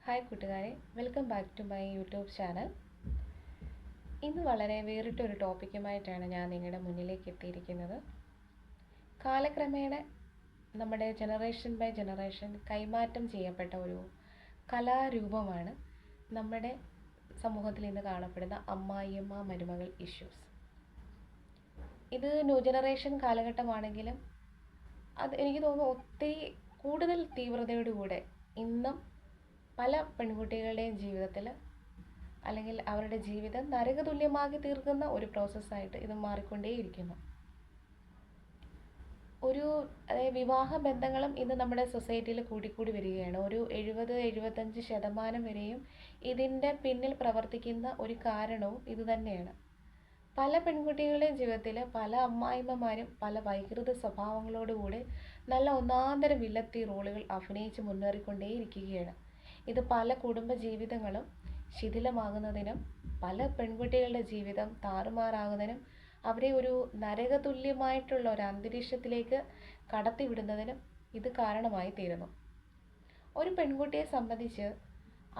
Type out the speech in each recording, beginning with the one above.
Hi കൂട്ടുകാരെ, welcome back to my YouTube channel. ഇന്ന് വളരെ വേറിട്ടൊരു ടോപ്പിക്കുമായിട്ടാണ് ഞാൻ നിങ്ങളുടെ മുന്നിലേക്ക് എത്തിയിരിക്കുന്നത്. കാലക്രമേണ നമ്മുടെ ജനറേഷൻ ബൈ ജനറേഷൻ കൈമാറ്റം ചെയ്യപ്പെട്ട ഒരു കലാരൂപമാണ് നമ്മുടെ സമൂഹത്തിൽ ഇന്ന് കാണപ്പെടുന്ന അമ്മായിയമ്മ മരുമകൾ ഇഷ്യൂസ്. ഇത് ന്യൂ ജനറേഷൻ കാലഘട്ടമാണെങ്കിലും എനിക്ക് തോന്നുന്നു ഒത്തിരി കൂടുതൽ തീവ്രതയോടുകൂടെ ഇന്നും പല പെൺകുട്ടികളുടെയും ജീവിതത്തിൽ അല്ലെങ്കിൽ അവരുടെ ജീവിതം നരകതുല്യമാക്കി തീർക്കുന്ന ഒരു പ്രോസസ്സായിട്ട് ഇത് മാറിക്കൊണ്ടേയിരിക്കുന്നു. വിവാഹ ബന്ധങ്ങളും ഇന്ന് നമ്മുടെ സൊസൈറ്റിയിൽ കൂടിക്കൂടി വരികയാണ്. ഒരു 70-75% വരെയും ഇതിൻ്റെ പിന്നിൽ പ്രവർത്തിക്കുന്ന ഒരു കാരണവും ഇത് തന്നെയാണ്. പല പെൺകുട്ടികളുടെയും ജീവിതത്തിൽ പല അമ്മായിമ്മമാരും പല വൈകൃത സ്വഭാവങ്ങളോടുകൂടി നല്ല ഒന്നാന്തരം വില്ലത്തി റോളുകൾ അഭിനയിച്ച് മുന്നേറിക്കൊണ്ടേയിരിക്കുകയാണ്. ഇത് പല കുടുംബ ജീവിതങ്ങളും ശിഥിലമാകുന്നതിനും പല പെൺകുട്ടികളുടെ ജീവിതം താറുമാറാകുന്നതിനും അവരെ ഒരു നരകതുല്യമായിട്ടുള്ള ഒരു അന്തരീക്ഷത്തിലേക്ക് കടത്തിവിടുന്നതിനും ഇത് കാരണമായി തീരുന്നു. ഒരു പെൺകുട്ടിയെ സംബന്ധിച്ച്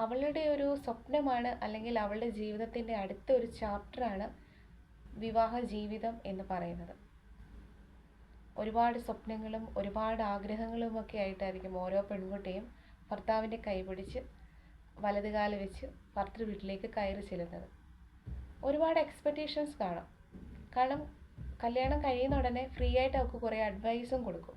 അവളുടെ ഒരു സ്വപ്നമാണ് അല്ലെങ്കിൽ അവളുടെ ജീവിതത്തിൻ്റെ അടുത്ത ഒരു ചാപ്റ്ററാണ് വിവാഹ ജീവിതം എന്ന് പറയുന്നത്. ഒരുപാട് സ്വപ്നങ്ങളും ഒരുപാട് ആഗ്രഹങ്ങളുമൊക്കെ ആയിട്ടായിരിക്കും ഓരോ പെൺകുട്ടിയും ഭർത്താവിൻ്റെ കൈപിടിച്ച് വലതുകാല് വെച്ച് ഭർത്തൃ വീട്ടിലേക്ക് കയറി ചെല്ലുന്നത്. ഒരുപാട് എക്സ്പെക്റ്റേഷൻസ് കാണും. കാരണം കല്യാണം കഴിയുന്ന ഉടനെ ഫ്രീ ആയിട്ട് അവർക്ക് കുറേ അഡ്വൈസും കൊടുക്കും.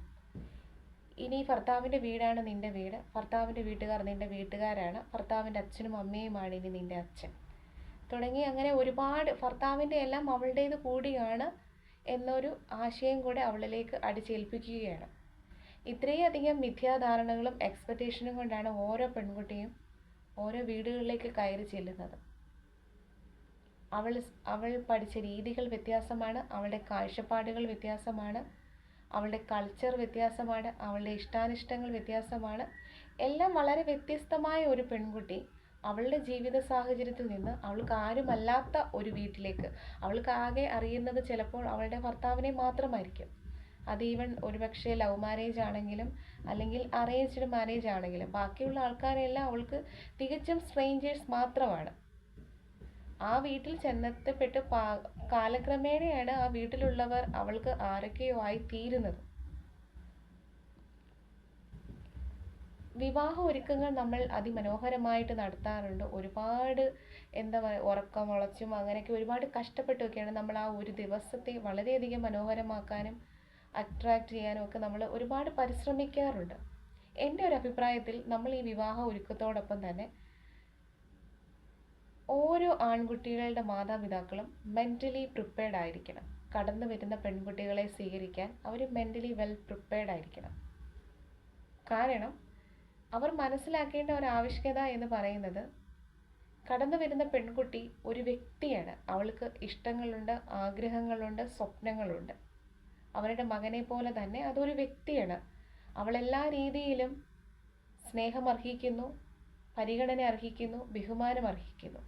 ഇനി ഭർത്താവിൻ്റെ വീടാണ് നിൻ്റെ വീട്, ഭർത്താവിൻ്റെ വീട്ടുകാർ നിൻ്റെ വീട്ടുകാരാണ്, ഭർത്താവിൻ്റെ അച്ഛനും അമ്മയുമാണ് ഇനി നിൻ്റെ അച്ഛൻ തുടങ്ങി അങ്ങനെ ഒരുപാട് ഭർത്താവിൻ്റെ എല്ലാം അവളുടേത് കൂടിയാണ് എന്നൊരു ആശയം കൂടെ അവളിലേക്ക് അടിച്ചേൽപ്പിക്കുകയാണ്. ഇത്രയധികം മിഥ്യാധാരണകളും എക്സ്പെക്റ്റേഷനും കൊണ്ടാണ് ഓരോ പെൺകുട്ടിയും ഓരോ വീടുകളിലേക്ക് കയറി ചെല്ലുന്നത്. അവൾ പഠിച്ച രീതികൾ വ്യത്യാസമാണ്, അവളുടെ കാഴ്ചപ്പാടുകൾ വ്യത്യാസമാണ്, അവളുടെ കൾച്ചർ വ്യത്യാസമാണ്, അവളുടെ ഇഷ്ടാനിഷ്ടങ്ങൾ വ്യത്യാസമാണ്. എല്ലാം വളരെ വ്യത്യസ്തമായ ഒരു പെൺകുട്ടി അവളുടെ ജീവിത സാഹചര്യത്തിൽ നിന്ന് അവൾക്ക് ആരുമല്ലാത്ത ഒരു വീട്ടിലേക്ക്, അവൾക്ക് ആകെ അറിയുന്നത് ചിലപ്പോൾ അവളുടെ ഭർത്താവിനെ മാത്രമായിരിക്കും. അത് ഈവൻ ഒരുപക്ഷെ ലവ് മാരേജ് ആണെങ്കിലും അല്ലെങ്കിൽ അറേഞ്ച്ഡ് മാരേജ് ആണെങ്കിലും ബാക്കിയുള്ള ആൾക്കാരെല്ലാം അവൾക്ക് തികച്ചും സ്ട്രേഞ്ചേഴ്സ് മാത്രമാണ്. ആ വീട്ടിൽ ചെന്നെത്തപ്പെട്ട് കാലക്രമേണയാണ് ആ വീട്ടിലുള്ളവർ അവൾക്ക് ആരൊക്കെയോ ആയി തീരുന്നത്. വിവാഹ ഒരുക്കങ്ങൾ നമ്മൾ അതിമനോഹരമായിട്ട് നടത്താറുണ്ട്. ഒരുപാട് ഉറക്കമുളച്ചും അങ്ങനെയൊക്കെ ഒരുപാട് കഷ്ടപ്പെട്ടൊക്കെയാണ് നമ്മൾ ആ ഒരു ദിവസത്തെ വളരെയധികം മനോഹരമാക്കാനും അട്രാക്റ്റ് ചെയ്യാനും ഒക്കെ നമ്മൾ ഒരുപാട് പരിശ്രമിക്കാറുണ്ട്. എൻ്റെ ഒരു അഭിപ്രായത്തിൽ നമ്മൾ ഈ വിവാഹ ഒരുക്കത്തോടൊപ്പം തന്നെ ഓരോ ആൺകുട്ടികളുടെ മാതാപിതാക്കളും മെൻ്റലി പ്രിപ്പയർഡ് ആയിരിക്കണം. കടന്നു വരുന്ന പെൺകുട്ടികളെ സ്വീകരിക്കാൻ അവർ മെൻ്റലി വെൽ പ്രിപ്പയർഡ് ആയിരിക്കണം. കാരണം അവർ മനസ്സിലാക്കേണ്ട ഒരു ആവശ്യകത എന്ന് പറയുന്നത് കടന്നു വരുന്ന പെൺകുട്ടി ഒരു വ്യക്തിയാണ്. അവൾക്ക് ഇഷ്ടങ്ങളുണ്ട്, ആഗ്രഹങ്ങളുണ്ട്, സ്വപ്നങ്ങളുണ്ട്. അവരുടെ മകനെ പോലെ തന്നെ അതൊരു വ്യക്തിയാണ്. അവളെല്ലാ രീതിയിലും സ്നേഹം അർഹിക്കുന്നു, പരിഗണന അർഹിക്കുന്നു, ബഹുമാനം അർഹിക്കുന്നു.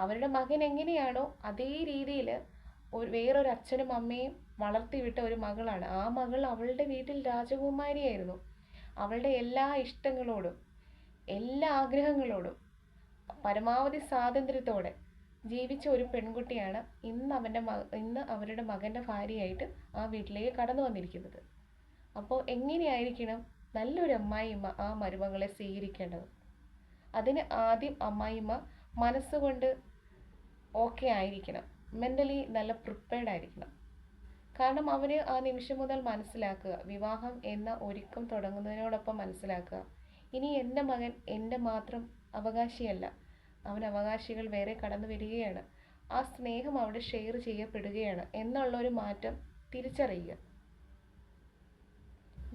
അവരുടെ മകൻ എങ്ങനെയാണോ അതേ രീതിയിൽ വേറൊരു അച്ഛനും അമ്മയും വളർത്തിവിട്ട ഒരു മകളാണ്. ആ മകൾ അവളുടെ വീട്ടിൽ രാജകുമാരിയായിരുന്നു. അവളുടെ എല്ലാ ഇഷ്ടങ്ങളോടും എല്ലാ ആഗ്രഹങ്ങളോടും പരമാവധി സ്വാതന്ത്ര്യത്തോടെ ജീവിച്ച ഒരു പെൺകുട്ടിയാണ് ഇന്ന് അവരുടെ മകൻ്റെ ഭാര്യയായിട്ട് ആ വീട്ടിലേക്ക് കടന്നു വന്നിരിക്കുന്നത്. അപ്പോൾ എങ്ങനെയായിരിക്കണം നല്ലൊരു അമ്മായിയമ്മ ആ മരുമകളെ സ്വീകരിക്കേണ്ടത്? അതിന് ആദ്യം അമ്മായിയമ്മ മനസ്സുകൊണ്ട് ഓക്കെ ആയിരിക്കണം, മെൻ്റലി നല്ല പ്രിപ്പയർഡ് ആയിരിക്കണം. കാരണം അവർ ആ നിമിഷം മുതൽ മനസ്സിലാക്കുക, വിവാഹം എന്ന ഒരുക്കം തുടങ്ങുന്നതിനോടൊപ്പം മനസ്സിലാക്കുക, ഇനി എൻ്റെ മകൻ എൻ്റെ മാത്രം അവകാശിയല്ല, അവൻ അവകാശികൾ വേറെ കടന്നു വരികയാണ്, ആ സ്നേഹം അവിടെ ഷെയർ ചെയ്യപ്പെടുകയാണ് എന്നുള്ളൊരു മാറ്റം തിരിച്ചറിയുക.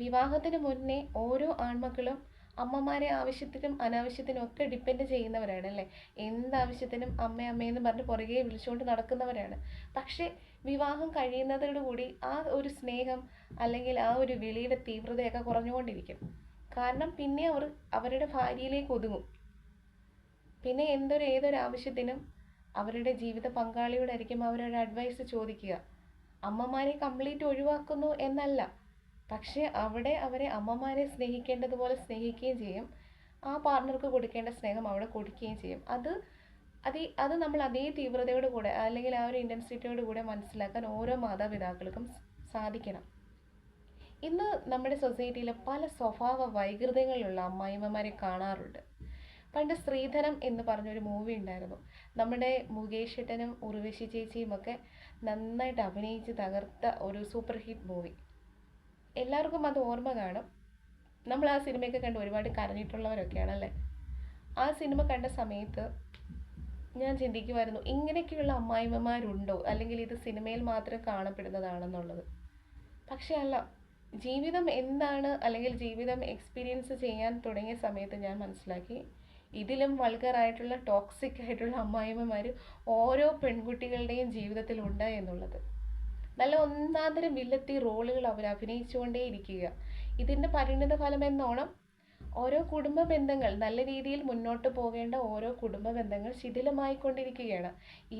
വിവാഹത്തിന് മുന്നേ ഓരോ ആൺമക്കളും അമ്മമാരെ ആവശ്യത്തിനും അനാവശ്യത്തിനും ഒക്കെ ഡിപ്പെൻഡ് ചെയ്യുന്നവരാണ് അല്ലേ. എന്താവശ്യത്തിനും അമ്മയെന്ന് പറഞ്ഞ് പുറകെ വിളിച്ചുകൊണ്ട് നടക്കുന്നവരാണ്. പക്ഷേ വിവാഹം കഴിയുന്നതോടുകൂടി ആ ഒരു സ്നേഹം അല്ലെങ്കിൽ ആ ഒരു വിളിയുടെ തീവ്രതയൊക്കെ കുറഞ്ഞുകൊണ്ടിരിക്കും. കാരണം പിന്നെ അവർ അവരുടെ ഭാര്യയിലേക്ക് ഒതുങ്ങും. പിന്നെ ഏതൊരു ആവശ്യത്തിനും അവരുടെ ജീവിത പങ്കാളിയോടായിരിക്കും അവരൊരു അഡ്വൈസ് ചോദിക്കുക. അമ്മമാരെ കംപ്ലീറ്റ് ഒഴിവാക്കുന്നു എന്നല്ല, പക്ഷേ അവിടെ അവരെ അമ്മമാരെ സ്നേഹിക്കേണ്ടതുപോലെ സ്നേഹിക്കുകയും ചെയ്യും. ആ പാർട്ണർക്ക് കൊടുക്കേണ്ട സ്നേഹം അവിടെ കൊടുക്കുകയും ചെയ്യും. അത് നമ്മൾ അതേ തീവ്രതയോട് കൂടെ അല്ലെങ്കിൽ ആ ഒരു ഇൻറ്റൻസിറ്റിയോട് കൂടെ മനസ്സിലാക്കാൻ ഓരോ മാതാപിതാക്കൾക്കും സാധിക്കണം. ഇന്ന് നമ്മുടെ സൊസൈറ്റിയിൽ പല സ്വഭാവ വൈകൃതങ്ങളുള്ള അമ്മായിമ്മമാരെ കാണാറുണ്ട്. പണ്ട് സ്ത്രീധനം എന്ന് പറഞ്ഞൊരു മൂവി ഉണ്ടായിരുന്നു. നമ്മുടെ മുകേഷ് ഏട്ടനും ഉർവശി ചേച്ചിയും ഒക്കെ നന്നായിട്ട് അഭിനയിച്ച് തകർത്ത ഒരു സൂപ്പർ ഹിറ്റ് മൂവി. എല്ലാവർക്കും അത് ഓർമ്മ കാണും. നമ്മൾ ആ സിനിമയൊക്കെ കണ്ട് ഒരുപാട് കരഞ്ഞിട്ടുള്ളവരൊക്കെയാണല്ലേ. ആ സിനിമ കണ്ട സമയത്ത് ഞാൻ ചിന്തിക്കുമായിരുന്നു, ഇങ്ങനെയൊക്കെയുള്ള അമ്മായിമ്മമാരുണ്ടോ, അല്ലെങ്കിൽ ഇത് സിനിമയിൽ മാത്രം കാണപ്പെടുന്നതാണെന്നുള്ളത്. പക്ഷെ അല്ല, ജീവിതം എന്താണ്, അല്ലെങ്കിൽ ജീവിതം എക്സ്പീരിയൻസ് ചെയ്യാൻ തുടങ്ങിയ സമയത്ത് ഞാൻ മനസ്സിലാക്കി, ഇതിലും വൾഗറായിട്ടുള്ള ടോക്സിക് ആയിട്ടുള്ള അമ്മായിമ്മമാർ ഓരോ പെൺകുട്ടികളുടെയും ജീവിതത്തിൽ ഉണ്ട് എന്നുള്ളത്. നല്ല ഒന്നാന്തരം വില്ലത്തി റോളുകൾ അവർ അഭിനയിച്ചുകൊണ്ടേയിരിക്കുക. ഇതിൻ്റെ പരിണിത ഫലം എന്നോണം ഓരോ കുടുംബ ബന്ധങ്ങൾ, നല്ല രീതിയിൽ മുന്നോട്ട് പോകേണ്ട ഓരോ കുടുംബ ബന്ധങ്ങൾ ശിഥിലമായിക്കൊണ്ടിരിക്കുകയാണ്.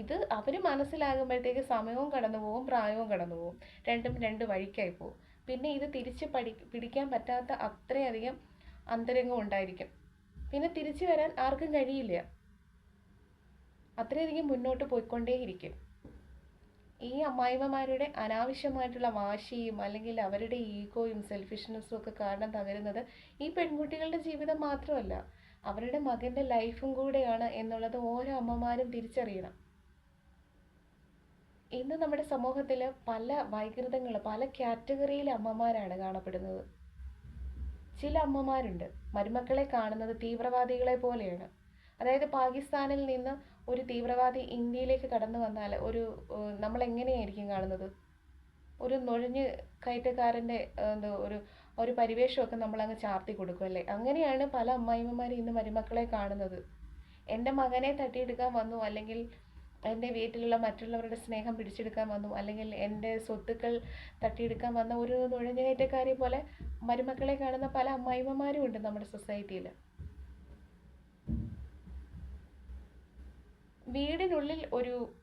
ഇത് അവർ മനസ്സിലാകുമ്പോഴത്തേക്ക് സമയവും കടന്നു പോകും, പ്രായവും കടന്നു പോകും, രണ്ടും രണ്ട് വഴിക്കായി പോകും. പിന്നെ ഇത് തിരിച്ച് പിടിക്കാൻ പറ്റാത്ത അത്രയധികം അന്തരംഗം ഉണ്ടായിരിക്കും. പിന്നെ തിരിച്ചു വരാൻ ആർക്കും കഴിയില്ല. അത്രയധികം മുന്നോട്ട് പോയിക്കൊണ്ടേയിരിക്കും. ഈ അമ്മായിമ്മമാരുടെ അനാവശ്യമായിട്ടുള്ള വാശിയും അല്ലെങ്കിൽ അവരുടെ ഈഗോയും സെൽഫിഷ്നെസ്സും ഒക്കെ കാരണം തകരുന്നത് ഈ പെൺകുട്ടികളുടെ ജീവിതം മാത്രമല്ല, അവരുടെ മകൻ്റെ ലൈഫും കൂടെയാണ് എന്നുള്ളത് ഓരോ അമ്മമാരും തിരിച്ചറിയണം. ഇന്ന് നമ്മുടെ സമൂഹത്തിൽ പല വൈകൃതങ്ങൾ, പല കാറ്റഗറിയിലെ അമ്മമാരാണ് കാണപ്പെടുന്നത്. ചില അമ്മമാരുണ്ട് മരുമക്കളെ കാണുന്നത് തീവ്രവാദികളെ പോലെയാണ്. അതായത് പാകിസ്ഥാനിൽ നിന്ന് ഒരു തീവ്രവാദി ഇന്ത്യയിലേക്ക് കടന്നു വന്നാൽ നമ്മളെങ്ങനെയായിരിക്കും കാണുന്നത്? ഒരു നുഴഞ്ഞ് കയറ്റക്കാരൻ്റെ ഒരു പരിവേഷമൊക്കെ നമ്മളങ്ങ് ചാർത്തി കൊടുക്കും അല്ലേ. അങ്ങനെയാണ് പല അമ്മായിമ്മമാരും ഇന്ന് മരുമക്കളെ കാണുന്നത്. എൻ്റെ മകനെ തട്ടിയെടുക്കാൻ വന്നു, അല്ലെങ്കിൽ എൻ്റെ വീട്ടിലുള്ള മറ്റുള്ളവരുടെ സ്നേഹം പിടിച്ചെടുക്കാൻ വന്നു, അല്ലെങ്കിൽ എൻ്റെ സ്വത്തുക്കൾ തട്ടിയെടുക്കാൻ വന്ന ഒരു നുഴഞ്ഞുകയറ്റക്കാരെ പോലെ മരുമക്കളെ കാണുന്ന പല അമ്മായിമ്മമാരും ഉണ്ട് നമ്മുടെ സൊസൈറ്റിയിൽ. വീടിനുള്ളിൽ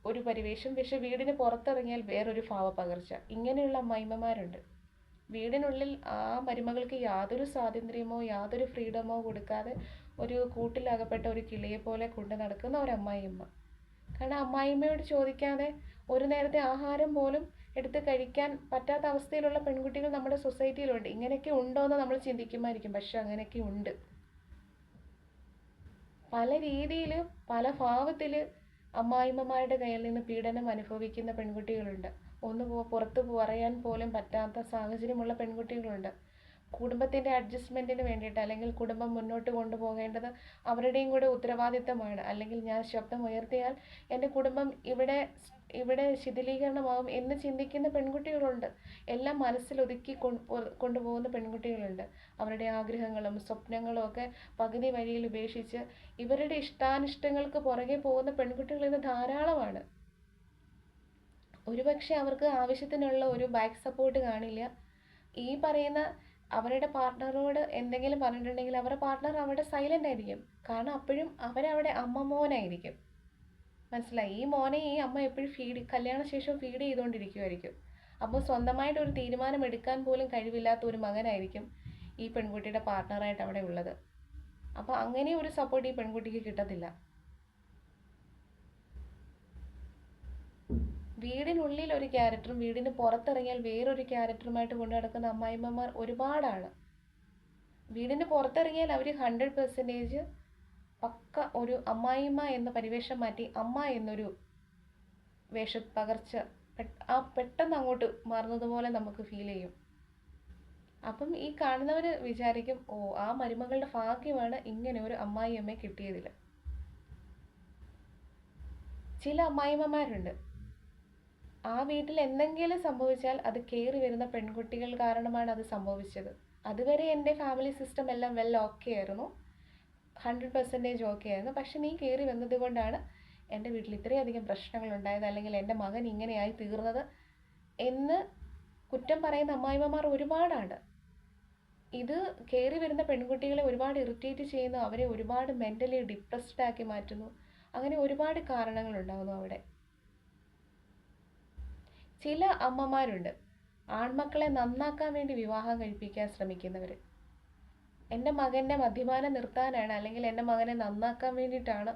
ഒരു പരിവേഷം, പക്ഷെ വീടിന് പുറത്തിറങ്ങിയാൽ വേറൊരു ഭാവപകർച്ച. ഇങ്ങനെയുള്ള അമ്മായിമ്മമാരുണ്ട്. വീടിനുള്ളിൽ ആ മരുമകൾക്ക് യാതൊരു സ്വാതന്ത്ര്യമോ യാതൊരു ഫ്രീഡമോ കൊടുക്കാതെ ഒരു കൂട്ടിലകപ്പെട്ട ഒരു കിളിയെ പോലെ കൊണ്ട് നടക്കുന്ന ഒരു അമ്മായിയമ്മ. കാരണം അമ്മായിമ്മയോട് ചോദിക്കാതെ ഒരു നേരത്തെ ആഹാരം പോലും എടുത്ത് കഴിക്കാൻ പറ്റാത്ത അവസ്ഥയിലുള്ള പെൺകുട്ടികൾ നമ്മുടെ സൊസൈറ്റിയിലുണ്ട്. ഇങ്ങനെയൊക്കെ ഉണ്ടോ എന്ന് നമ്മൾ ചിന്തിക്കുമായിരിക്കും, പക്ഷെ അങ്ങനെയൊക്കെ ഉണ്ട്. പല രീതിയിൽ പല ഭാവത്തിൽ അമ്മായിമ്മമാരുടെ കയ്യിൽ നിന്ന് പീഡനം അനുഭവിക്കുന്ന പെൺകുട്ടികളുണ്ട്. പുറത്ത് പറയാൻ പോലും പറ്റാത്ത സാഹചര്യമുള്ള പെൺകുട്ടികളുണ്ട്. കുടുംബത്തിൻ്റെ അഡ്ജസ്റ്റ്മെൻറ്റിന് വേണ്ടിയിട്ട്, അല്ലെങ്കിൽ കുടുംബം മുന്നോട്ട് കൊണ്ടുപോകേണ്ടത് അവരുടെയും കൂടെ ഉത്തരവാദിത്തമാണ്. അല്ലെങ്കിൽ ഞാൻ ശബ്ദം ഉയർത്തിയാൽ എൻ്റെ കുടുംബം ഇവിടെ ശിഥിലീകരണമാകും എന്ന് ചിന്തിക്കുന്ന പെൺകുട്ടികളുണ്ട്. എല്ലാം മനസ്സിലൊതുക്കി കൊണ്ടുപോകുന്ന പെൺകുട്ടികളുണ്ട്. അവരുടെ ആഗ്രഹങ്ങളും സ്വപ്നങ്ങളും ഒക്കെ പകുതി വഴിയിൽ ഉപേക്ഷിച്ച് ഇവരുടെ ഇഷ്ടാനിഷ്ടങ്ങൾക്ക് പുറകെ പോകുന്ന പെൺകുട്ടികൾ ഇന്ന് ധാരാളമാണ്. ഒരുപക്ഷെ അവർക്ക് ആവശ്യത്തിനുള്ള ഒരു ബാക്ക് സപ്പോർട്ട് കാണില്ല. ഈ പറയുന്ന അവരുടെ പാർട്ട്ണറോട് എന്തെങ്കിലും പറഞ്ഞിട്ടുണ്ടെങ്കിൽ അവരുടെ പാർട്ട്ണർ അവിടെ സൈലൻ്റ് ആയിരിക്കും. കാരണം അപ്പോഴും അവരവിടെ അമ്മ മോനായിരിക്കും. മനസ്സിലായി? ഈ മോനെ ഈ അമ്മ എപ്പോഴും കല്യാണശേഷം ഫീഡ് ചെയ്തുകൊണ്ടിരിക്കുമായിരിക്കും. അപ്പോൾ സ്വന്തമായിട്ടൊരു തീരുമാനം എടുക്കാൻ പോലും കഴിവില്ലാത്ത ഒരു മകനായിരിക്കും ഈ പെൺകുട്ടിയുടെ പാർട്ട്ണറായിട്ട് അവിടെ ഉള്ളത്. അപ്പോൾ അങ്ങനെ ഒരു സപ്പോർട്ട് ഈ പെൺകുട്ടിക്ക് കിട്ടത്തില്ല. വീടിനുള്ളിൽ ഒരു ക്യാരക്ടറും വീടിന് പുറത്തിറങ്ങിയാൽ വേറൊരു ക്യാരക്ടറുമായിട്ട് കൊണ്ടു നടക്കുന്ന അമ്മായിമ്മമാർ ഒരുപാടാണ്. വീടിന് പുറത്തിറങ്ങിയാൽ അവർ 100% പക്ക ഒരു അമ്മായിമ്മ എന്ന പരിവേഷം മാറ്റി അമ്മ എന്നൊരു പകർച്ച പെട്ടെന്ന് അങ്ങോട്ട് മാറുന്നതുപോലെ നമുക്ക് ഫീൽ ചെയ്യും. അപ്പം ഈ കാണുന്നവർ വിചാരിക്കും, ഓ, ആ മരുമകളുടെ ഭാഗ്യമാണ് ഇങ്ങനെ ഒരു അമ്മായിയമ്മയെ കിട്ടിയതിൽ. ചില അമ്മായിമ്മമാരുണ്ട്, ആ വീട്ടിൽ എന്തെങ്കിലും സംഭവിച്ചാൽ അത് കയറി വരുന്ന പെൺകുട്ടികൾ കാരണമാണ് അത് സംഭവിച്ചത്. അതുവരെ എൻ്റെ ഫാമിലി സിസ്റ്റം എല്ലാം ഓക്കെ ആയിരുന്നു, 100% ഓക്കെ ആയിരുന്നു. പക്ഷെ നീ കയറി വന്നത് കൊണ്ടാണ് എൻ്റെ വീട്ടിൽ ഇത്രയധികം പ്രശ്നങ്ങൾ ഉണ്ടായത്, അല്ലെങ്കിൽ എൻ്റെ മകൻ ഇങ്ങനെയായി തീർന്നത് എന്ന് കുറ്റം പറയുന്ന അമ്മായിമ്മമാർ ഒരുപാടാണ്. ഇത് കയറി വരുന്ന പെൺകുട്ടികളെ ഒരുപാട് ഇറിറ്റേറ്റ് ചെയ്യുന്നു, അവരെ ഒരുപാട് മെൻ്റലി ഡിപ്രസ്ഡ് ആക്കി മാറ്റുന്നു. അങ്ങനെ ഒരുപാട് കാരണങ്ങളുണ്ടാകുന്നു അവിടെ. ചില അമ്മമാരുണ്ട് ആൺമക്കളെ നന്നാക്കാൻ വേണ്ടി വിവാഹം കഴിപ്പിക്കാൻ ശ്രമിക്കുന്നവർ. എൻ്റെ മകൻ്റെ മദ്യപാനം നിർത്താനാണ്, അല്ലെങ്കിൽ എൻ്റെ മകനെ നന്നാക്കാൻ വേണ്ടിയിട്ടാണ്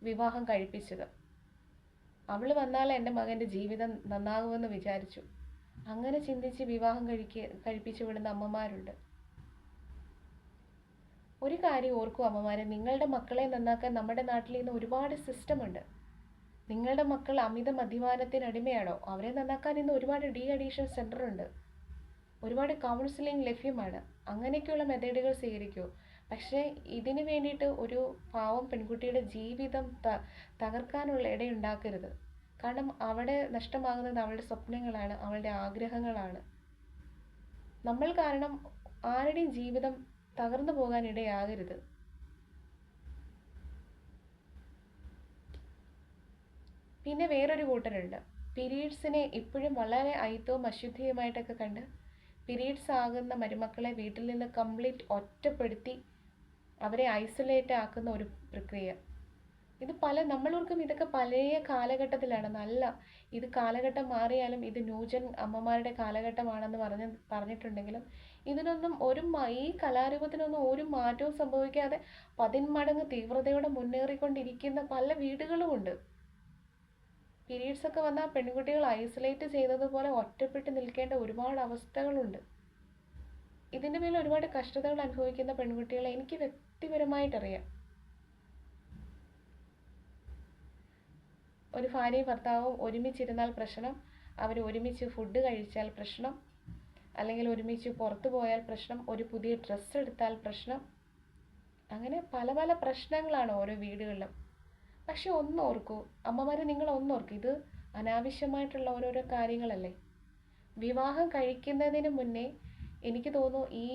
വിവാഹം കഴിപ്പിച്ചത്. അവൾ വന്നാൽ എൻ്റെ മകൻ്റെ ജീവിതം നന്നാകുമെന്ന് വിചാരിച്ചു. അങ്ങനെ ചിന്തിച്ച് വിവാഹം കഴിപ്പിച്ചു വിടുന്ന അമ്മമാരുണ്ട്. ഒരു കാര്യം ഓർക്കൂ അമ്മമാരെ, നിങ്ങളുടെ മക്കളെ നന്നാക്കാൻ നമ്മുടെ നാട്ടിൽ ഇന്ന് ഒരുപാട് സിസ്റ്റമുണ്ട്. നിങ്ങളുടെ മക്കൾ അമിത മദ്യപാനത്തിന് അടിമയാണോ? അവരെ നന്നാക്കാൻ ഇന്ന് ഒരുപാട് ഡി അഡിക്ഷൻ സെൻ്റർ ഉണ്ട്. ഒരുപാട് കൗൺസിലിംഗ് ലഭ്യമാണ്. അങ്ങനെയൊക്കെയുള്ള മെത്തേഡുകൾ സ്വീകരിക്കൂ. പക്ഷേ ഇതിന് വേണ്ടിയിട്ട് ഒരു പാവം പെൺകുട്ടിയുടെ ജീവിതം തകർക്കാനുള്ള ഇടയുണ്ടാക്കരുത്. കാരണം അവിടെ നഷ്ടമാകുന്നത് അവളുടെ സ്വപ്നങ്ങളാണ്, അവളുടെ ആഗ്രഹങ്ങളാണ്. നമ്മൾ കാരണം ആരുടെയും ജീവിതം തകർന്നു പോകാൻ ഇടയാകരുത്. പിന്നെ വേറൊരു കൂട്ടരുണ്ട്, പീരീഡ്സിനെ ഇപ്പോഴും വളരെ അയിത്തവും അശുദ്ധിയുമായിട്ടൊക്കെ കണ്ട് പീരീഡ്സ് ആകുന്ന മരുമക്കളെ വീട്ടിൽ നിന്ന് കംപ്ലീറ്റ് ഒറ്റപ്പെടുത്തി അവരെ ഐസൊലേറ്റ് ആക്കുന്ന ഒരു പ്രക്രിയ. ഇത് നമ്മളോർക്കും ഇതൊക്കെ പഴയ കാലഘട്ടത്തിലാണ്. നല്ല ഇത് കാലഘട്ടം മാറിയാലും ഇത് ന്യൂജൻ അമ്മമാരുടെ കാലഘട്ടമാണെന്ന് പറഞ്ഞിട്ടുണ്ടെങ്കിലും ഇതിനൊന്നും ഈ കലാരൂപത്തിനൊന്നും ഒരു മാറ്റവും സംഭവിക്കാതെ 10 മടങ്ങ് തീവ്രതയോടെ മുന്നേറിക്കൊണ്ടിരിക്കുന്ന പല വീടുകളുമുണ്ട്. പീരീഡ്സ് ഒക്കെ വന്നാൽ പെൺകുട്ടികൾ ഐസൊലേറ്റ് ചെയ്യുന്നത് പോലെ ഒറ്റപ്പെട്ട് നിൽക്കേണ്ട ഒരുപാട് അവസ്ഥകളുണ്ട്. ഇതിൻ്റെ മേൽ ഒരുപാട് കഷ്ടതകൾ അനുഭവിക്കുന്ന പെൺകുട്ടികളെ എനിക്ക് വ്യക്തിപരമായിട്ടറിയാം. ഒരു ഭാര്യയും ഭർത്താവും ഒരുമിച്ചിരുന്നാൽ പ്രശ്നം, അവർ ഒരുമിച്ച് ഫുഡ് കഴിച്ചാൽ പ്രശ്നം, അല്ലെങ്കിൽ ഒരുമിച്ച് പുറത്തു പോയാൽ പ്രശ്നം, ഒരു പുതിയ ഡ്രസ്സ് എടുത്താൽ പ്രശ്നം, അങ്ങനെ പല പല പ്രശ്നങ്ങളാണ് ഓരോ വീടുകളിലും. പക്ഷെ ഒന്നോർക്കൂ അമ്മമാരെ, നിങ്ങൾ ഒന്നോർക്കൂ, ഇത് അനാവശ്യമായിട്ടുള്ള ഓരോരോ കാര്യങ്ങളല്ലേ. വിവാഹം കഴിക്കുന്നതിന് മുന്നേ എനിക്ക് തോന്നുന്നു ഈ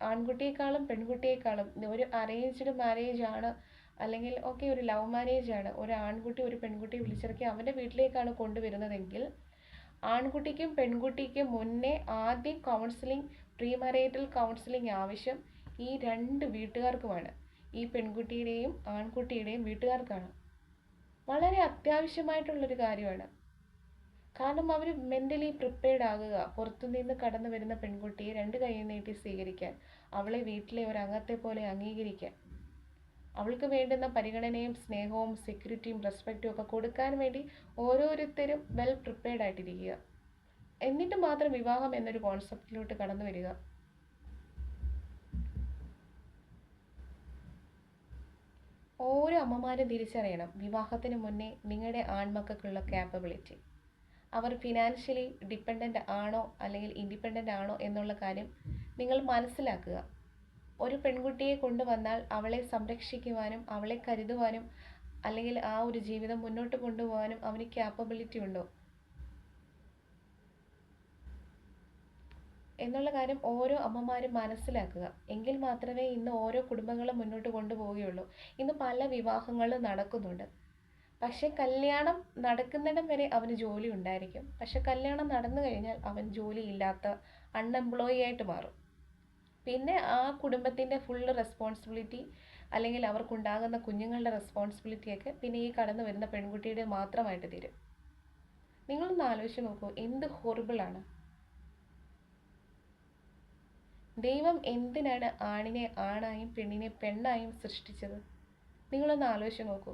ആൺകുട്ടിയേക്കാളും പെൺകുട്ടിയേക്കാളും ഒരു അറേഞ്ച്ഡ് മാരേജ് ആണ്, അല്ലെങ്കിൽ ഒരു ലവ് മാരേജ് ആണ്, ഒരു ആൺകുട്ടി ഒരു പെൺകുട്ടിയെ വിളിച്ചിറക്കി അവൻ്റെ വീട്ടിലേക്കാണ് കൊണ്ടുവരുന്നതെങ്കിൽ ആൺകുട്ടിക്കും പെൺകുട്ടിക്കും മുന്നേ ആദ്യം കൗൺസിലിംഗ്, പ്രീ മാരേറ്റൽ കൗൺസിലിംഗ് ആവശ്യം ഈ 2 വീട്ടുകാർക്കുമാണ്. ഈ പെൺകുട്ടിയുടെയും ആൺകുട്ടിയുടെയും വീട്ടുകാർക്കാണ്. വളരെ അത്യാവശ്യമായിട്ടുള്ളൊരു കാര്യമാണ്. കാരണം അവർ മെൻ്റലി പ്രിപ്പയർഡ് ആകുക, പുറത്തുനിന്ന് കടന്നു വരുന്ന പെൺകുട്ടിയെ 2 കൈയും നീട്ടി സ്വീകരിക്കാൻ, അവളെ വീട്ടിലെ ഒരു അംഗത്തെ പോലെ അംഗീകരിക്കാൻ, അവൾക്ക് വേണ്ടുന്ന പരിഗണനയും സ്നേഹവും സെക്യൂരിറ്റിയും റെസ്പെക്റ്റും ഒക്കെ കൊടുക്കാൻ വേണ്ടി ഓരോരുത്തരും വെൽ പ്രിപ്പയർഡ് ആയിട്ടിരിക്കുക. എന്നിട്ട് മാത്രം വിവാഹം എന്നൊരു കോൺസെപ്റ്റിലോട്ട് കടന്നു വരിക. ഓരോ അമ്മമാരും തിരിച്ചറിയണം വിവാഹത്തിന് മുന്നേ നിങ്ങളുടെ ആൺമക്കൾക്കുള്ള ക്യാപ്പബിലിറ്റി. അവർ ഫിനാൻഷ്യലി ഡിപ്പെൻഡൻ്റ് ആണോ അല്ലെങ്കിൽ ഇൻഡിപെൻഡൻ്റ് ആണോ എന്നുള്ള കാര്യം നിങ്ങൾ മനസ്സിലാക്കുക. ഒരു പെൺകുട്ടിയെ കൊണ്ടുവന്നാൽ അവളെ സംരക്ഷിക്കുവാനും അവളെ കരുതുവാനും അല്ലെങ്കിൽ ആ ഒരു ജീവിതം മുന്നോട്ട് കൊണ്ടുപോകാനും അവന് ക്യാപ്പബിലിറ്റി ഉണ്ടോ എന്നുള്ള കാര്യം ഓരോ അമ്മമാരും മനസ്സിലാക്കുക. എങ്കിൽ മാത്രമേ ഇന്ന് ഓരോ കുടുംബങ്ങളും മുന്നോട്ട് കൊണ്ടുപോവുകയുള്ളൂ. ഇന്ന് പല വിവാഹങ്ങളും നടക്കുന്നുണ്ട്. പക്ഷെ കല്യാണം നടക്കുന്നിടം വരെ അവന് ജോലി ഉണ്ടായിരിക്കും. പക്ഷെ കല്യാണം നടന്നു കഴിഞ്ഞാൽ അവൻ ജോലിയില്ലാത്ത അൺഎംപ്ലോയി ആയിട്ട് മാറും. പിന്നെ ആ കുടുംബത്തിൻ്റെ ഫുള്ള് റെസ്പോൺസിബിലിറ്റി അല്ലെങ്കിൽ അവർക്കുണ്ടാകുന്ന കുഞ്ഞുങ്ങളുടെ റെസ്പോൺസിബിലിറ്റിയൊക്കെ പിന്നെ ഈ കടന്നു വരുന്ന പെൺകുട്ടിയുടെ മാത്രമായിട്ട് തീരും. നിങ്ങളൊന്ന് ആലോചിച്ച് നോക്കൂ, എന്ത് ഹൊറിബിളാണ്. ദൈവം എന്തിനാണ് ആണിനെ ആണായും പെണ്ണിനെ പെണ്ണായും സൃഷ്ടിച്ചത്? നിങ്ങളൊന്ന് ആലോചിച്ച് നോക്കൂ.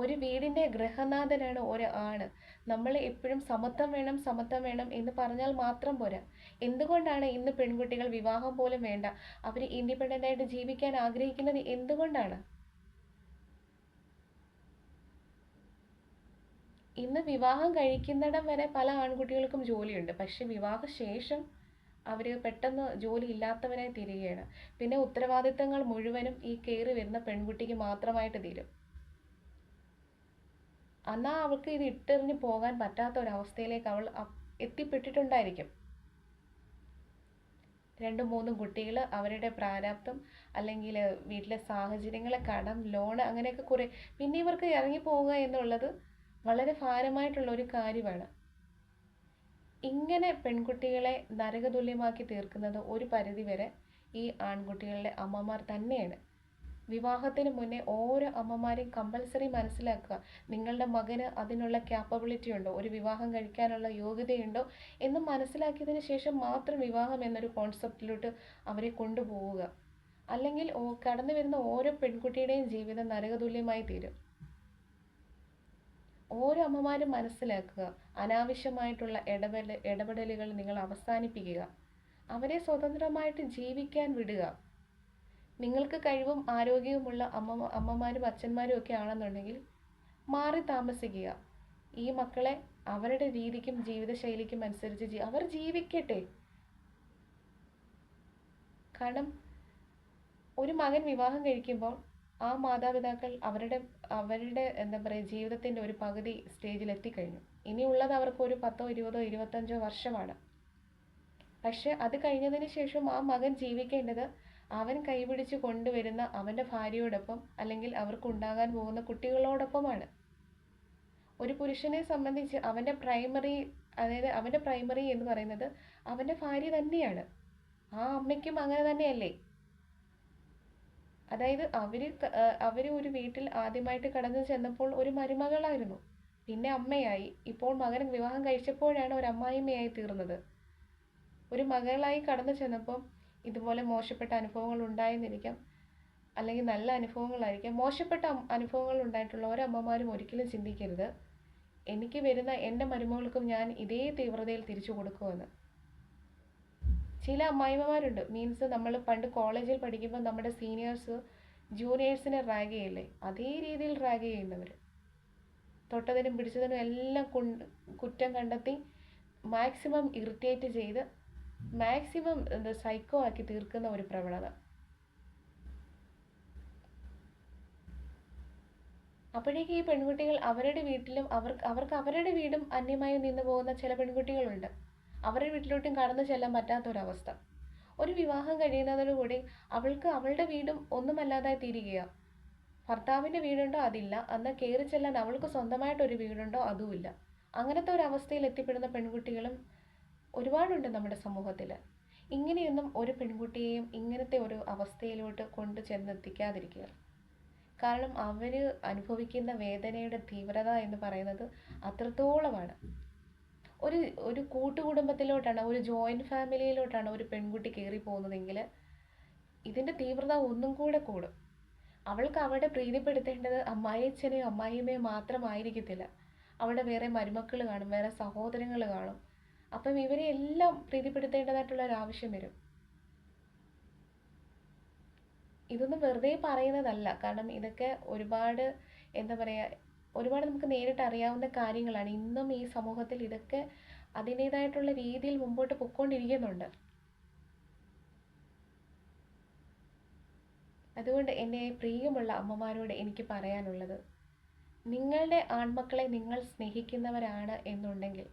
ഒരു വീടിൻ്റെ ഗൃഹനാഥനാണ് ഒരു ആണ്. നമ്മൾ എപ്പോഴും സമത്വം വേണം സമത്വം വേണം എന്ന് പറഞ്ഞാൽ മാത്രം പോരാ. എന്തുകൊണ്ടാണ് ഇന്ന് പെൺകുട്ടികൾ വിവാഹം പോലും വേണ്ട, അവർ ഇൻഡിപെൻഡൻ്റ് ആയിട്ട് ജീവിക്കാൻ ആഗ്രഹിക്കുന്നത് എന്തുകൊണ്ടാണ്? ഇന്ന് വിവാഹം കഴിക്കുന്നിടം വരെ പല ആൺകുട്ടികൾക്കും ജോലിയുണ്ട്. പക്ഷെ വിവാഹശേഷം അവർ പെട്ടെന്ന് ജോലി ഇല്ലാത്തവരായി തീരുകയാണ്. പിന്നെ ഉത്തരവാദിത്തങ്ങൾ മുഴുവനും ഈ കയറി വരുന്ന പെൺകുട്ടിക്ക് മാത്രമായിട്ട് തീരും. എന്നാൽ അവൾക്ക് ഇത് ഇട്ടെറിഞ്ഞ് പോകാൻ പറ്റാത്ത ഒരവസ്ഥയിലേക്ക് അവൾ എത്തിപ്പെട്ടിട്ടുണ്ടായിരിക്കും. 2-3 കുട്ടികൾ, അവരുടെ പ്രാരാബ്ദം അല്ലെങ്കിൽ വീട്ടിലെ സാഹചര്യങ്ങൾ, കടം, ലോണ്, അങ്ങനെയൊക്കെ കുറേ. പിന്നെ ഇവർക്ക് ഇറങ്ങിപ്പോവുക എന്നുള്ളത് വളരെ ഭാരമായിട്ടുള്ള ഒരു കാര്യമാണ്. ഇങ്ങനെ പെൺകുട്ടികളെ നരകതുല്യമാക്കി തീർക്കുന്നത് ഒരു പരിധിവരെ ഈ ആൺകുട്ടികളുടെ അമ്മമാർ തന്നെയാണ്. വിവാഹത്തിന് മുന്നേ ഓരോ അമ്മമാരെയും കമ്പൽസറി മനസ്സിലാക്കുക, നിങ്ങളുടെ മകന് അതിനുള്ള ക്യാപ്പബിലിറ്റി ഉണ്ടോ, ഒരു വിവാഹം കഴിക്കാനുള്ള യോഗ്യതയുണ്ടോ എന്ന് മനസ്സിലാക്കിയതിന് ശേഷം മാത്രം വിവാഹം എന്നൊരു കോൺസെപ്റ്റിലോട്ട് അവരെ കൊണ്ടുപോവുക. അല്ലെങ്കിൽ കടന്നു വരുന്ന ഓരോ പെൺകുട്ടിയുടെയും ജീവിതം നരകതുല്യമായി തീരും. ഓരോ അമ്മമാരും മനസ്സിലാക്കുക, അനാവശ്യമായിട്ടുള്ള ഇടപെടലുകൾ നിങ്ങൾ അവസാനിപ്പിക്കുക. അവരെ സ്വതന്ത്രമായിട്ട് ജീവിക്കാൻ വിടുക. നിങ്ങൾക്ക് കഴിവും ആരോഗ്യവുമുള്ള അമ്മമാരും അച്ഛന്മാരും ഒക്കെ ആണെന്നുണ്ടെങ്കിൽ മാറി താമസിക്കുക. ഈ മക്കളെ അവരുടെ രീതിക്കും ജീവിതശൈലിക്കും അനുസരിച്ച് അവർ ജീവിക്കട്ടെ. കാരണം ഒരു മകൻ വിവാഹം കഴിക്കുമ്പോൾ ആ മാതാപിതാക്കൾ അവരുടെ എന്താ പറയുക, ജീവിതത്തിൻ്റെ ഒരു പകുതി സ്റ്റേജിൽ എത്തിക്കഴിഞ്ഞു. ഇനിയുള്ളത് അവർക്ക് ഒരു 10, 20, 25 വർഷമാണ്. പക്ഷെ അത് കഴിഞ്ഞതിന് ശേഷം ആ മകൻ ജീവിക്കേണ്ടത് അവൻ കൈപിടിച്ച് കൊണ്ടുവരുന്ന അവൻ്റെ ഭാര്യയോടൊപ്പം അല്ലെങ്കിൽ അവർക്കുണ്ടാകാൻ പോകുന്ന കുട്ടികളോടൊപ്പമാണ്. ഒരു പുരുഷനെ സംബന്ധിച്ച് അവൻ്റെ പ്രൈമറി എന്ന് പറയുന്നത് അവൻ്റെ ഭാര്യ തന്നെയാണ്. ആ അമ്മയ്ക്കും അങ്ങനെ തന്നെയല്ലേ? അതായത് അവര് ഒരു വീട്ടിൽ ആദ്യമായിട്ട് കടന്നു ചെന്നപ്പോൾ ഒരു മരുമകളായിരുന്നു, പിന്നെ അമ്മയായി, ഇപ്പോൾ മകൻ വിവാഹം കഴിച്ചപ്പോഴാണ് ഒരു അമ്മായിമ്മയായി തീർന്നത്. ഒരു മകളായി കടന്നു ചെന്നപ്പോൾ ഇതുപോലെ മോശപ്പെട്ട അനുഭവങ്ങൾ ഉണ്ടായെന്നിരിക്കാം, അല്ലെങ്കിൽ നല്ല അനുഭവങ്ങളായിരിക്കാം. മോശപ്പെട്ട അനുഭവങ്ങൾ ഉണ്ടായിട്ടുള്ള ഒരമ്മമാരും ഒരിക്കലും ചിന്തിക്കരുത്, എനിക്ക് വരുന്ന എൻ്റെ മരുമകൾക്കും ഞാൻ ഇതേ തീവ്രതയിൽ തിരിച്ചു കൊടുക്കുമെന്ന്. ചില അമ്മായിമ്മമാരുണ്ട്, മീൻസ് നമ്മൾ പണ്ട് കോളേജിൽ പഠിക്കുമ്പോൾ നമ്മുടെ സീനിയേഴ്സ് ജൂനിയേഴ്സിനെ റാഗ് ചെയ്യില്ലേ, അതേ രീതിയിൽ റാഗ് ചെയ്യുന്നവർ, തൊട്ടതിനും പിടിച്ചതിനും എല്ലാം കുറ്റം കണ്ടെത്തി മാക്സിമം ഇറിറ്റേറ്റ് ചെയ്ത് മാക്സിമം സൈക്കോ ആക്കി തീർക്കുന്ന ഒരു പ്രവണത. അപ്പോഴേക്ക് ഈ പെൺകുട്ടികൾ അവരുടെ വീട്ടിലും അവർക്ക് അവരുടെ വീടും അന്യമായി നിന്ന് പോകുന്ന ചില പെൺകുട്ടികളുണ്ട്. അവരുടെ വീട്ടിലോട്ടും കടന്നു ചെല്ലാൻ പറ്റാത്തൊരവസ്ഥ. ഒരു വിവാഹം കഴിയുന്നതോടുകൂടി അവൾക്ക് അവളുടെ വീടും ഒന്നുമല്ലാതായി തീരുകയാണ്. ഭർത്താവിൻ്റെ വീടുണ്ടോ അതില്ല, എന്നാൽ കയറി ചെല്ലാൻ അവൾക്ക് സ്വന്തമായിട്ടൊരു വീടുണ്ടോ അതുമില്ല. അങ്ങനത്തെ ഒരു അവസ്ഥയിൽ എത്തിപ്പെടുന്ന പെൺകുട്ടികളും ഒരുപാടുണ്ട് നമ്മുടെ സമൂഹത്തിൽ. ഇങ്ങനെയൊന്നും ഒരു പെൺകുട്ടിയെയും ഇങ്ങനത്തെ ഒരു അവസ്ഥയിലോട്ട് കൊണ്ട് ചെന്നെത്തിക്കാതിരിക്കുക. കാരണം അവർ അനുഭവിക്കുന്ന വേദനയുടെ തീവ്രത എന്ന് പറയുന്നത് അത്രത്തോളമാണ്. ഒരു കൂട്ടുകുടുംബത്തിലോട്ടാണ്, ഒരു ജോയിൻറ്റ് ഫാമിലിയിലോട്ടാണ് ഒരു പെൺകുട്ടി കയറി പോകുന്നതെങ്കിൽ ഇതിൻ്റെ തീവ്രത ഒന്നും കൂടെ കൂടും. അവൾക്ക് അവിടെ പ്രീതിപ്പെടുത്തേണ്ടത് അമ്മായിയച്ഛനെയും അമ്മായിയമ്മയും മാത്രമായിരിക്കത്തില്ല. അവിടെ വേറെ മരുമക്കൾ കാണും, വേറെ സഹോദരങ്ങൾ കാണും. അപ്പം ഇവരെ എല്ലാം പ്രീതിപ്പെടുത്തേണ്ടതായിട്ടുള്ള ഒരു ആവശ്യം വരും. ഇതൊന്നും വെറുതെ പറയുന്നതല്ല, കാരണം ഇതൊക്കെ ഒരുപാട് എന്താ പറയുക, ഒരുപാട് നമുക്ക് നേരിട്ട് അറിയാവുന്ന കാര്യങ്ങളാണ്. ഇന്നും ഈ സമൂഹത്തിൽ ഇതൊക്കെ അതിൻ്റേതായിട്ടുള്ള രീതിയിൽ മുമ്പോട്ട് പൊയ്ക്കൊണ്ടിരിക്കുന്നുണ്ട്. അതുകൊണ്ട് എൻ്റെ പ്രിയമുള്ള അമ്മമാരോട് എനിക്ക് പറയാനുള്ളത്, നിങ്ങളുടെ ആൺമക്കളെ നിങ്ങൾ സ്നേഹിക്കുന്നവരാണ് എന്നുണ്ടെങ്കിൽ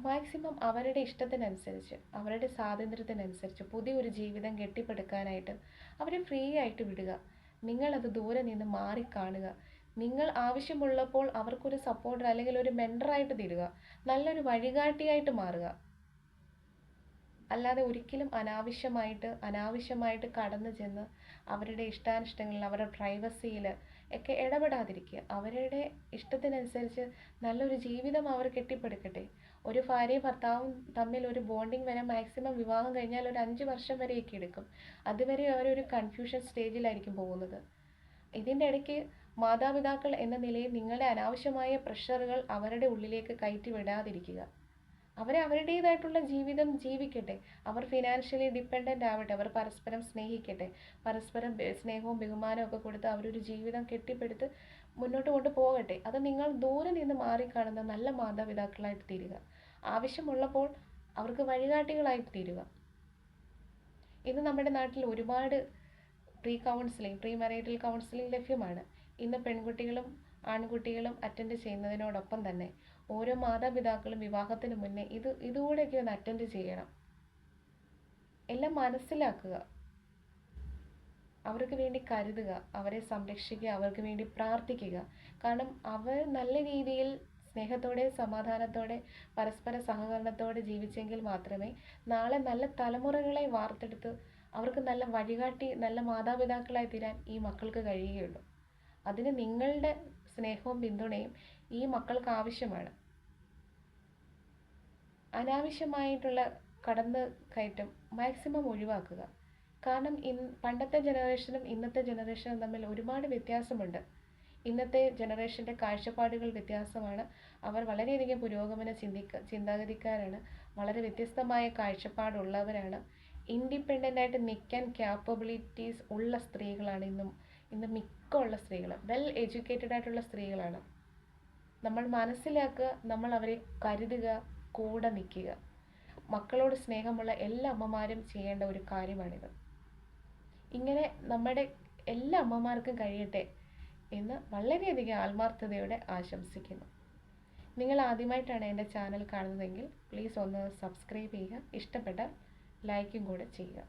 മാക്സിമം അവരുടെ ഇഷ്ടത്തിനനുസരിച്ച്, അവരുടെ സ്വാതന്ത്ര്യത്തിനനുസരിച്ച് പുതിയൊരു ജീവിതം കെട്ടിപ്പടുക്കാനായിട്ട് അവരെ ഫ്രീ ആയിട്ട് വിടുക. നിങ്ങളത് ദൂരെ നിന്ന് മാറിക്കാണുക. നിങ്ങൾ ആവശ്യമുള്ളപ്പോൾ അവർക്കൊരു സപ്പോർട്ടർ അല്ലെങ്കിൽ ഒരു മെൻറ്ററായിട്ട് തീരുക, നല്ലൊരു വഴികാട്ടിയായിട്ട് മാറുക. അല്ലാതെ ഒരിക്കലും അനാവശ്യമായിട്ട് കടന്നു ചെന്ന് അവരുടെ ഇഷ്ടാനിഷ്ടങ്ങളിൽ, അവരുടെ പ്രൈവസിയിൽ ഒക്കെ ഇടപെടാതിരിക്കുക. അവരുടെ ഇഷ്ടത്തിനനുസരിച്ച് നല്ലൊരു ജീവിതം അവർ കെട്ടിപ്പടുക്കട്ടെ. ഒരു ഭാര്യയും ഭർത്താവും തമ്മിൽ ഒരു ബോണ്ടിങ് വരാൻ മാക്സിമം വിവാഹം കഴിഞ്ഞാൽ ഒരു 5 വർഷം വരെയൊക്കെ എടുക്കും. അതുവരെ അവരൊരു കൺഫ്യൂഷൻ സ്റ്റേജിലായിരിക്കും പോകുന്നത്. ഇതിൻ്റെ ഇടയ്ക്ക് മാതാപിതാക്കൾ എന്ന നിലയിൽ നിങ്ങളുടെ അനാവശ്യമായ പ്രഷറുകൾ അവരുടെ ഉള്ളിലേക്ക് കയറ്റി വിടാതിരിക്കുക. അവരെ അവരുടേതായിട്ടുള്ള ജീവിതം ജീവിക്കട്ടെ. അവർ ഫിനാൻഷ്യലി ഡിപ്പെൻഡൻ്റ് ആവട്ടെ. അവർ പരസ്പരം സ്നേഹിക്കട്ടെ. പരസ്പരം സ്നേഹവും ബഹുമാനവും ഒക്കെ കൊടുത്ത് അവരൊരു ജീവിതം കെട്ടിപ്പടുത്ത് മുന്നോട്ട് കൊണ്ടുപോകട്ടെ. അത് നിങ്ങൾ ദൂരെ നിന്ന് മാറിക്കാണുന്ന നല്ല മാതാപിതാക്കളായിട്ട് തീരുക. ആവശ്യമുള്ളപ്പോൾ അവർക്ക് വഴികാട്ടികളായിട്ട് തീരുക. ഇന്ന് നമ്മുടെ നാട്ടിൽ ഒരുപാട് പ്രീ മാരിറ്റൽ കൗൺസിലിംഗ് ലഭ്യമാണ്. ഇന്ന് പെൺകുട്ടികളും ആൺകുട്ടികളും അറ്റൻഡ് ചെയ്യുന്നതിനോടൊപ്പം തന്നെ ഓരോ മാതാപിതാക്കളും വിവാഹത്തിന് മുന്നേ ഇതുകൂടെയൊക്കെ ഒന്ന് അറ്റൻഡ് ചെയ്യണം. എല്ലാം മനസ്സിലാക്കുക, അവർക്ക് വേണ്ടി കരുതുക, അവരെ സംരക്ഷിക്കുക, അവർക്ക് വേണ്ടി പ്രാർത്ഥിക്കുക. കാരണം അവർ നല്ല രീതിയിൽ സ്നേഹത്തോടെ സമാധാനത്തോടെ പരസ്പര സഹകരണത്തോടെ ജീവിച്ചെങ്കിൽ മാത്രമേ നാളെ നല്ല തലമുറകളെ വാർത്തെടുത്ത് അവർക്ക് നല്ല വഴികാട്ടി നല്ല മാതാപിതാക്കളായി തീരാൻ ഈ മക്കൾക്ക് കഴിയുകയുള്ളൂ. അതിന് നിങ്ങളുടെ സ്നേഹവും പിന്തുണയും ഈ മക്കൾക്ക് ആവശ്യമാണ്. അനാവശ്യമായിട്ടുള്ള കടന്നു കയറ്റം മാക്സിമം ഒഴിവാക്കുക. കാരണം പണ്ടത്തെ ജനറേഷനും ഇന്നത്തെ ജനറേഷനും തമ്മിൽ ഒരുപാട് വ്യത്യാസമുണ്ട്. ഇന്നത്തെ ജനറേഷൻ്റെ കാഴ്ചപ്പാടുകൾ വ്യത്യാസമാണ്. അവർ വളരെയധികം പുരോഗമന ചിന്താഗതിക്കാരാണ്. വളരെ വ്യത്യസ്തമായ കാഴ്ചപ്പാടുള്ളവരാണ്. ഇൻഡിപെൻഡൻ്റായിട്ട് നിൽക്കാൻ ക്യാപ്പബിലിറ്റീസ് ഉള്ള സ്ത്രീകളാണ് ഇന്ന് മിക്കുള്ള സ്ത്രീകൾ. വെൽ എഡ്യൂക്കേറ്റഡ് ആയിട്ടുള്ള സ്ത്രീകളാണ്. നമ്മൾ മനസ്സിലാക്കുക, നമ്മൾ അവരെ കരുതുക, കൂടെ നിൽക്കുക. മക്കളോട് സ്നേഹമുള്ള എല്ലാ അമ്മമാരും ചെയ്യേണ്ട ഒരു കാര്യമാണിത്. ഇങ്ങനെ നമ്മുടെ എല്ലാ അമ്മമാർക്കും കഴിയട്ടെ എന്ന് വളരെയധികം ആത്മാർത്ഥതയോടെ ആശംസിക്കുന്നു. നിങ്ങൾ ആദ്യമായിട്ടാണ് എൻ്റെ ചാനൽ കാണുന്നതെങ്കിൽ പ്ലീസ് ഒന്ന് സബ്സ്ക്രൈബ് ചെയ്യുക. ഇഷ്ടപ്പെട്ടാൽ ലൈക്കും കൂടെ ചെയ്യുക.